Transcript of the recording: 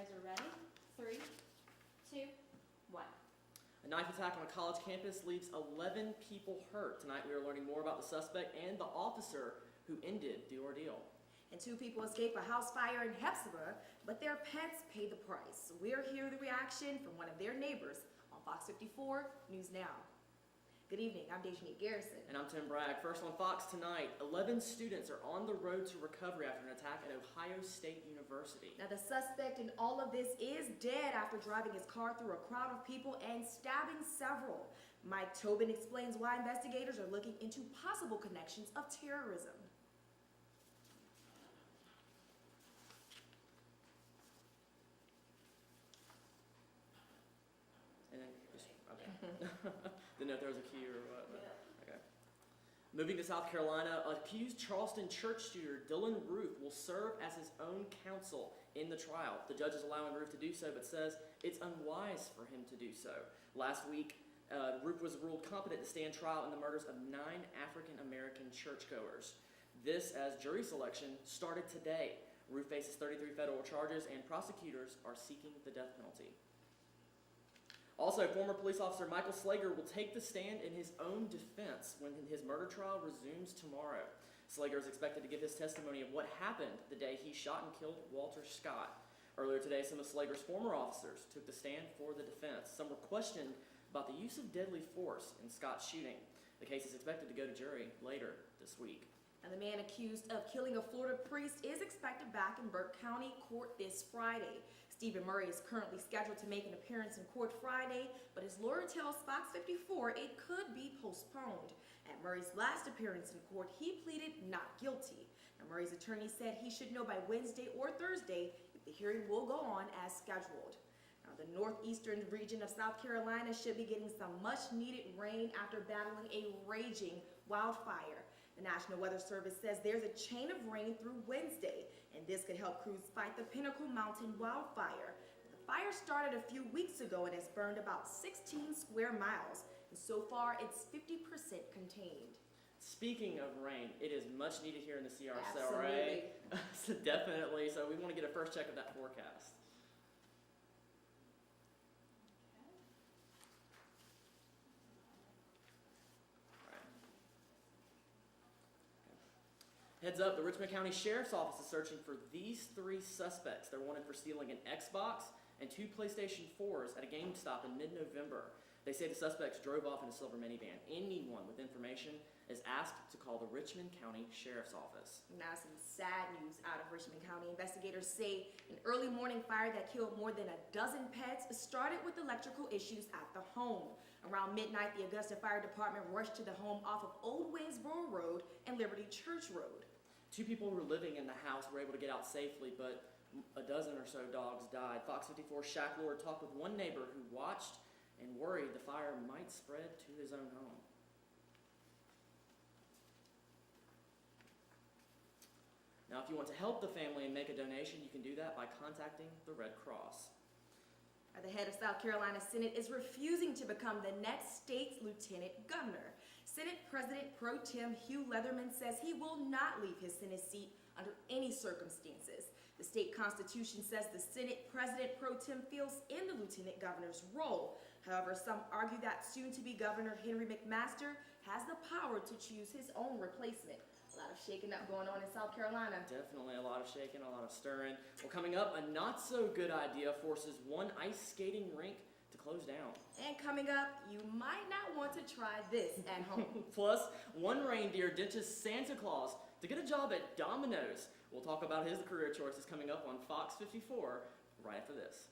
guys are ready. 3, 2, 1. A knife attack on a college campus leaves 11 people hurt. Tonight we are learning more about the suspect and the officer who ended the ordeal. And 2 people escaped a house fire in Hepzibah, but their pets paid the price. We're hearing the reaction from one of their neighbors on Fox 54 News Now. Good evening, I'm Dejanique Garrison. And I'm Tim Bragg. First on Fox tonight, 11 students are on the road to recovery after an attack at Ohio State University. Now the suspect in all of this is dead after driving his car through a crowd of people and stabbing several. Mike Tobin explains why investigators are looking into possible connections of terrorism. And then just, okay. Didn't know if there was a key or what. But, okay. Moving to South Carolina, accused Charleston church shooter Dylan Roof will serve as his own counsel in the trial. The judge is allowing Roof to do so, but says it's unwise for him to do so. Last week, Roof was ruled competent to stand trial in the murders of 9 African-American churchgoers. This, as jury selection, started today. Roof faces 33 federal charges, and prosecutors are seeking the death penalty. Also, former police officer Michael Slager will take the stand in his own defense when his murder trial resumes tomorrow. Slager is expected to give his testimony of what happened the day he shot and killed Walter Scott. Earlier today, some of Slager's former officers took the stand for the defense. Some were questioned about the use of deadly force in Scott's shooting. The case is expected to go to jury later this week. And the man accused of killing a Florida priest is expected back in Burke County Court this Friday. Stephen Murray is currently scheduled to make an appearance in court Friday, but his lawyer tells Fox 54 it could be postponed. At Murray's last appearance in court, he pleaded not guilty. Now, Murray's attorney said he should know by Wednesday or Thursday if the hearing will go on as scheduled. Now, the northeastern region of South Carolina should be getting some much-needed rain after battling a raging wildfire. The National Weather Service says there's a chain of rain through Wednesday, and this could help crews fight the Pinnacle Mountain wildfire. The fire started a few weeks ago and has burned about 16 square miles, and so far it's 50% contained. Speaking of rain, it is much needed here in the CRSLRA. Absolutely. So definitely, so we want to get a first check of that forecast. Heads up, the Richmond County Sheriff's Office is searching for these 3 suspects. They're wanted for stealing an Xbox and 2 PlayStation 4s at a GameStop in mid-November. They say the suspects drove off in a silver minivan. Anyone with information is asked to call the Richmond County Sheriff's Office. Now some sad news out of Richmond County. Investigators say an early morning fire that killed more than a dozen pets started with electrical issues at the home. Around midnight, the Augusta Fire Department rushed to the home off of Old Waynesboro Road and Liberty Church Road. 2 people who were living in the house were able to get out safely, but a dozen or so dogs died. Fox 54's Shaq Lord talked with one neighbor who watched and worried the fire might spread to his own home. Now, if you want to help the family and make a donation, you can do that by contacting the Red Cross. The head of South Carolina Senate is refusing to become the next state's lieutenant governor. Senate President Pro Tem Hugh Leatherman says he will not leave his Senate seat under any circumstances. The state constitution says the Senate President Pro Tem fills in the lieutenant governor's role. However, some argue that soon-to-be Governor Henry McMaster has the power to choose his own replacement. A lot of shaking up going on in South Carolina. Definitely a lot of shaking, a lot of stirring. Well, coming up, a not-so-good idea forces one ice skating rink to close down. And coming up, you might not want to try this at home. Plus, one reindeer ditches Santa Claus to get a job at Domino's. We'll talk about his career choices coming up on Fox 54 right after this.